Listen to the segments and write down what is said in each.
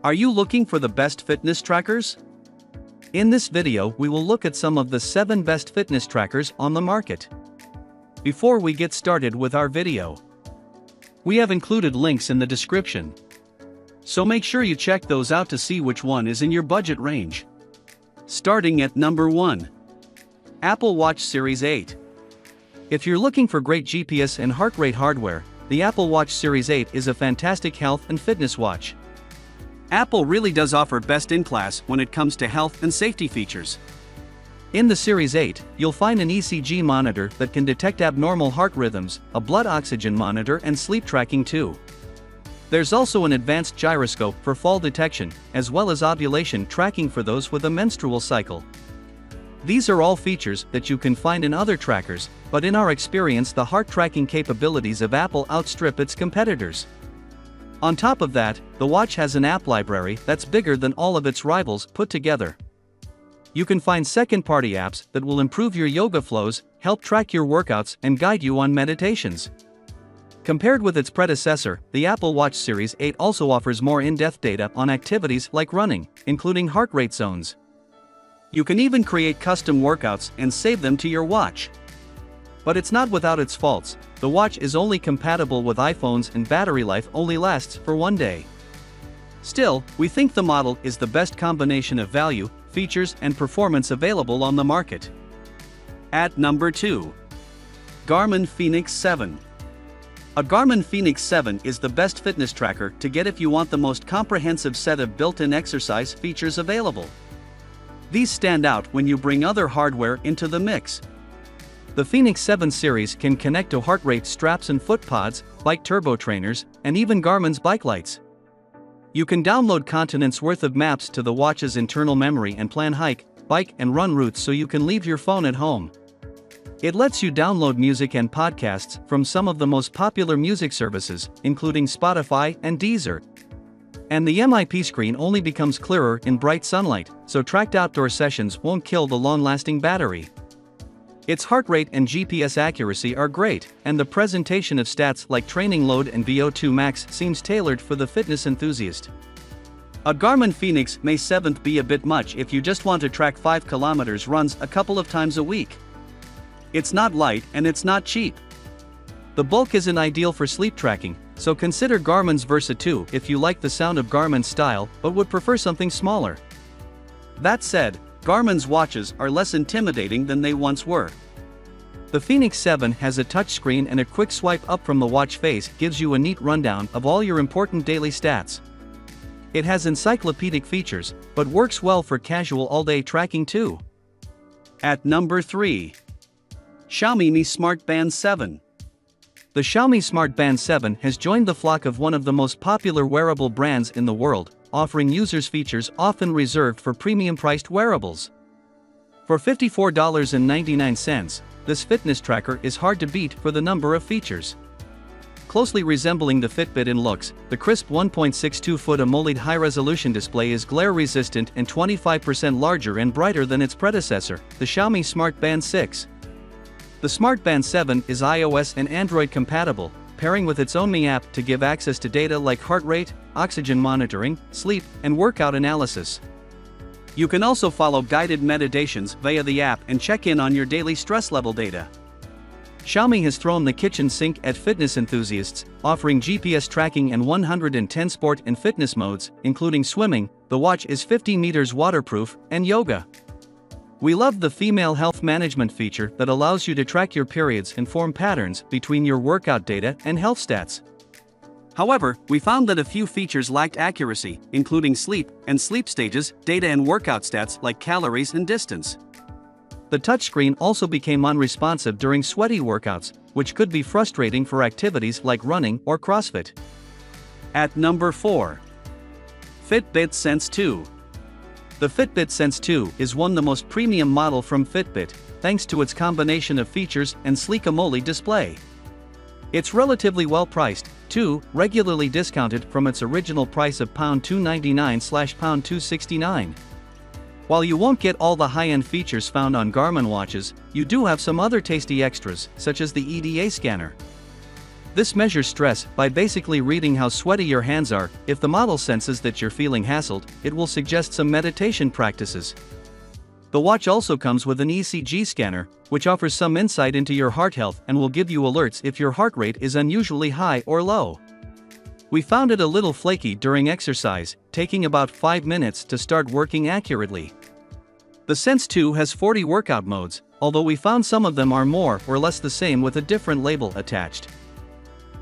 Are you looking for the best fitness trackers? In this video, we will look at some of the 7 best fitness trackers on the market. Before we get started with our video, we have included links in the description, so make sure you check those out to see which one is in your budget range. Starting at number 1. Apple Watch Series 8. If you're looking for great GPS and heart rate hardware, the Apple Watch Series 8 is a fantastic health and fitness watch. Apple really does offer best-in-class when it comes to health and safety features. In the Series 8, you'll find an ECG monitor that can detect abnormal heart rhythms, a blood oxygen monitor, and sleep tracking too. There's also an advanced gyroscope for fall detection, as well as ovulation tracking for those with a menstrual cycle. These are all features that you can find in other trackers, but in our experience, the heart tracking capabilities of Apple outstrip its competitors. On top of that, the watch has an app library that's bigger than all of its rivals put together. You can find second-party apps that will improve your yoga flows, help track your workouts, and guide you on meditations. Compared with its predecessor, the Apple Watch Series 8 also offers more in-depth data on activities like running, including heart rate zones. You can even create custom workouts and save them to your watch. But it's not without its faults. The watch is only compatible with iPhones and battery life only lasts for 1 day. Still, we think the model is the best combination of value, features, and performance available on the market. At number 2. Garmin Fenix 7. A Garmin Fenix 7 is the best fitness tracker to get if you want the most comprehensive set of built-in exercise features available. These stand out when you bring other hardware into the mix. The Fenix 7 series can connect to heart rate straps and foot pods, bike turbo trainers, and even Garmin's bike lights. You can download continents worth of maps to the watch's internal memory and plan hike, bike, and run routes so you can leave your phone at home. It lets you download music and podcasts from some of the most popular music services, including Spotify and Deezer. And the MIP screen only becomes clearer in bright sunlight, so tracked outdoor sessions won't kill the long-lasting battery. Its heart rate and GPS accuracy are great, and the presentation of stats like training load and VO2 max seems tailored for the fitness enthusiast. A Garmin Fenix May 7 be a bit much if you just want to track 5 km runs a couple of times a week. It's not light and it's not cheap. The bulk isn't ideal for sleep tracking, so consider Garmin's Versa 2 if you like the sound of Garmin's style but would prefer something smaller. That said, Garmin's watches are less intimidating than they once were. The Fenix 7 has a touchscreen, and a quick swipe up from the watch face gives you a neat rundown of all your important daily stats. It has encyclopedic features, but works well for casual all-day tracking too. At number 3. Xiaomi Mi Smart Band 7. The Xiaomi Smart Band 7 has joined the flock of one of the most popular wearable brands in the world, offering users features often reserved for premium-priced wearables. For $54.99, this fitness tracker is hard to beat for the number of features. Closely resembling the Fitbit in looks, the crisp 1.62-foot AMOLED high-resolution display is glare-resistant and 25% larger and brighter than its predecessor, the Xiaomi Smart Band 6. The Smart Band 7 is iOS and Android compatible, pairing with its own Mi app to give access to data like heart rate, oxygen monitoring, sleep, and workout analysis. You can also follow guided meditations via the app and check in on your daily stress level data. Xiaomi has thrown the kitchen sink at fitness enthusiasts, offering GPS tracking and 110 sport and fitness modes, including swimming. The watch is 50 meters waterproof, and yoga. We love the female health management feature that allows you to track your periods and form patterns between your workout data and health stats. However, we found that a few features lacked accuracy, including sleep and sleep stages, data and workout stats like calories and distance. The touchscreen also became unresponsive during sweaty workouts, which could be frustrating for activities like running or CrossFit. At number 4. Fitbit Sense 2. The Fitbit Sense 2 is the most premium model from Fitbit, thanks to its combination of features and sleek AMOLED display. It's relatively well priced, too, regularly discounted from its original price of £299/£269. While you won't get all the high-end features found on Garmin watches, you do have some other tasty extras, such as the EDA scanner. This measures stress by basically reading how sweaty your hands are. If the model senses that you're feeling hassled, it will suggest some meditation practices. The watch also comes with an ECG scanner, which offers some insight into your heart health and will give you alerts if your heart rate is unusually high or low. We found it a little flaky during exercise, taking about 5 minutes to start working accurately. The Sense 2 has 40 workout modes, although we found some of them are more or less the same with a different label attached.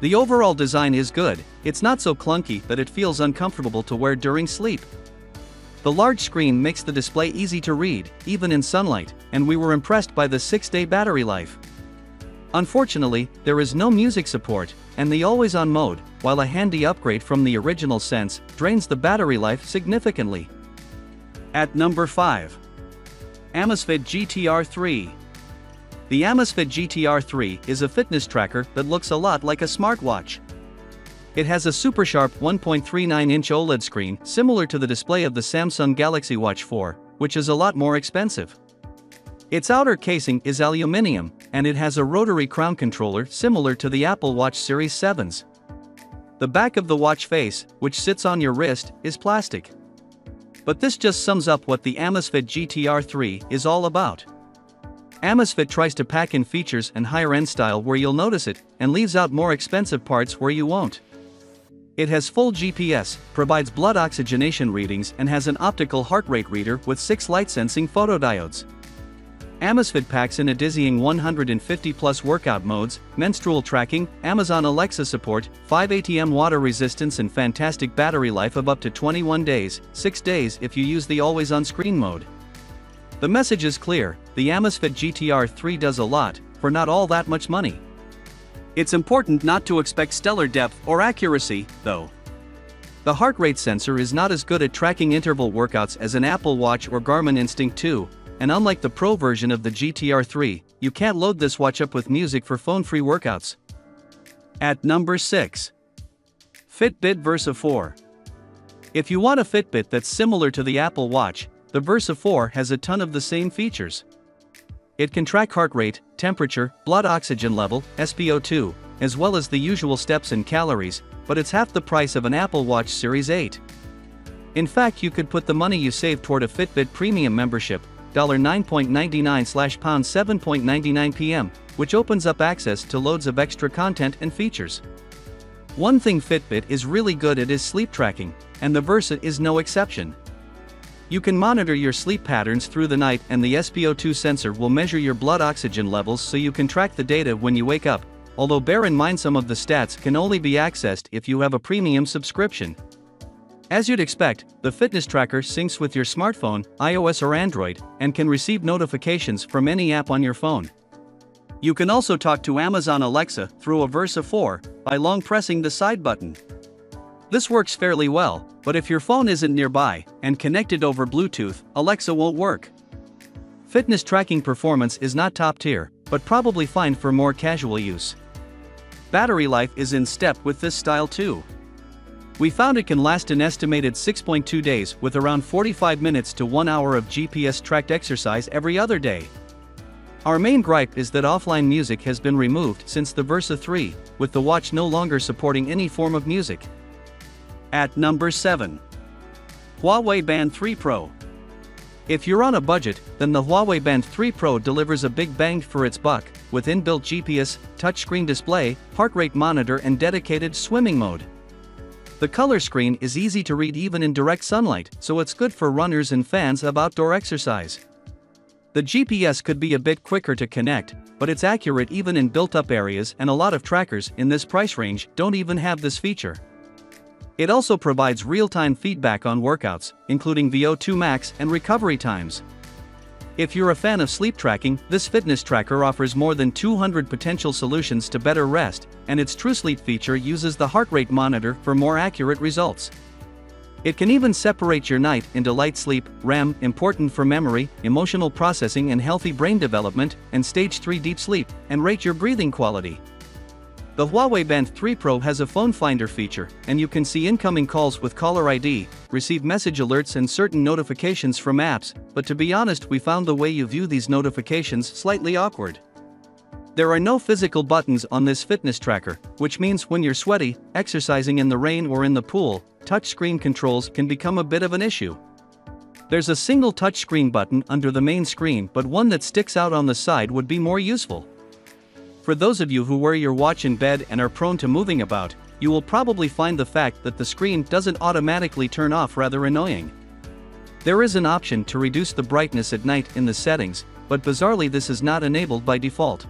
The overall design is good, it's not so clunky that it feels uncomfortable to wear during sleep. The large screen makes the display easy to read, even in sunlight, and we were impressed by the 6-day battery life. Unfortunately, there is no music support, and the always-on mode, while a handy upgrade from the original Sense, drains the battery life significantly. At number 5. Amazfit GTR 3. The Amazfit GTR 3 is a fitness tracker that looks a lot like a smartwatch. It has a super sharp 1.39-inch OLED screen similar to the display of the Samsung Galaxy Watch 4, which is a lot more expensive. Its outer casing is aluminum, and it has a rotary crown controller similar to the Apple Watch Series 7's. The back of the watch face, which sits on your wrist, is plastic. But this just sums up what the Amazfit GTR 3 is all about. Amazfit tries to pack in features and higher-end style where you'll notice it, and leaves out more expensive parts where you won't. It has full GPS, provides blood oxygenation readings and has an optical heart rate reader with 6 light-sensing photodiodes. Amazfit packs in a dizzying 150-plus workout modes, menstrual tracking, Amazon Alexa support, 5 ATM water resistance and fantastic battery life of up to 21 days, 6 days if you use the always-on screen mode. The message is clear, the Amazfit GTR 3 does a lot, for not all that much money. It's important not to expect stellar depth or accuracy, though. The heart rate sensor is not as good at tracking interval workouts as an Apple Watch or Garmin Instinct 2, and unlike the Pro version of the GTR 3, you can't load this watch up with music for phone-free workouts. At number 6. Fitbit Versa 4. If you want a Fitbit that's similar to the Apple Watch, the Versa 4 has a ton of the same features. It can track heart rate, temperature, blood oxygen level, SpO2, as well as the usual steps and calories, but it's half the price of an Apple Watch Series 8. In fact, you could put the money you save toward a Fitbit Premium membership, $9.99/£7.99 PM, which opens up access to loads of extra content and features. One thing Fitbit is really good at is sleep tracking, and the Versa is no exception. You can monitor your sleep patterns through the night, and the SpO2 sensor will measure your blood oxygen levels so you can track the data when you wake up, although bear in mind some of the stats can only be accessed if you have a premium subscription. As you'd expect, the fitness tracker syncs with your smartphone, iOS or Android, and can receive notifications from any app on your phone. You can also talk to Amazon Alexa through a Versa 4 by long pressing the side button. This works fairly well, but if your phone isn't nearby and connected over Bluetooth, Alexa won't work. Fitness tracking performance is not top tier, but probably fine for more casual use. Battery life is in step with this style too. We found it can last an estimated 6.2 days with around 45 minutes to 1 hour of GPS-tracked exercise every other day. Our main gripe is that offline music has been removed since the Versa 3, with the watch no longer supporting any form of music. At number 7. Huawei Band 3 Pro. If you're on a budget, then the Huawei Band 3 Pro delivers a big bang for its buck, with inbuilt GPS, touchscreen display, heart rate monitor and dedicated swimming mode. The color screen is easy to read even in direct sunlight, so it's good for runners and fans of outdoor exercise. The GPS could be a bit quicker to connect, but it's accurate even in built-up areas, and a lot of trackers in this price range don't even have this feature. It also provides real-time feedback on workouts, including VO2 max and recovery times. If you're a fan of sleep tracking, this fitness tracker offers more than 200 potential solutions to better rest, and its TrueSleep feature uses the heart rate monitor for more accurate results. It can even separate your night into light sleep, REM, important for memory, emotional processing and healthy brain development, and stage 3 deep sleep, and rate your breathing quality. The Huawei Band 3 Pro has a phone finder feature, and you can see incoming calls with caller ID, receive message alerts and certain notifications from apps, but to be honest, we found the way you view these notifications slightly awkward. There are no physical buttons on this fitness tracker, which means when you're sweaty, exercising in the rain or in the pool, touchscreen controls can become a bit of an issue. There's a single touchscreen button under the main screen, but one that sticks out on the side would be more useful. For those of you who wear your watch in bed and are prone to moving about, you will probably find the fact that the screen doesn't automatically turn off rather annoying. There is an option to reduce the brightness at night in the settings, but bizarrely this is not enabled by default.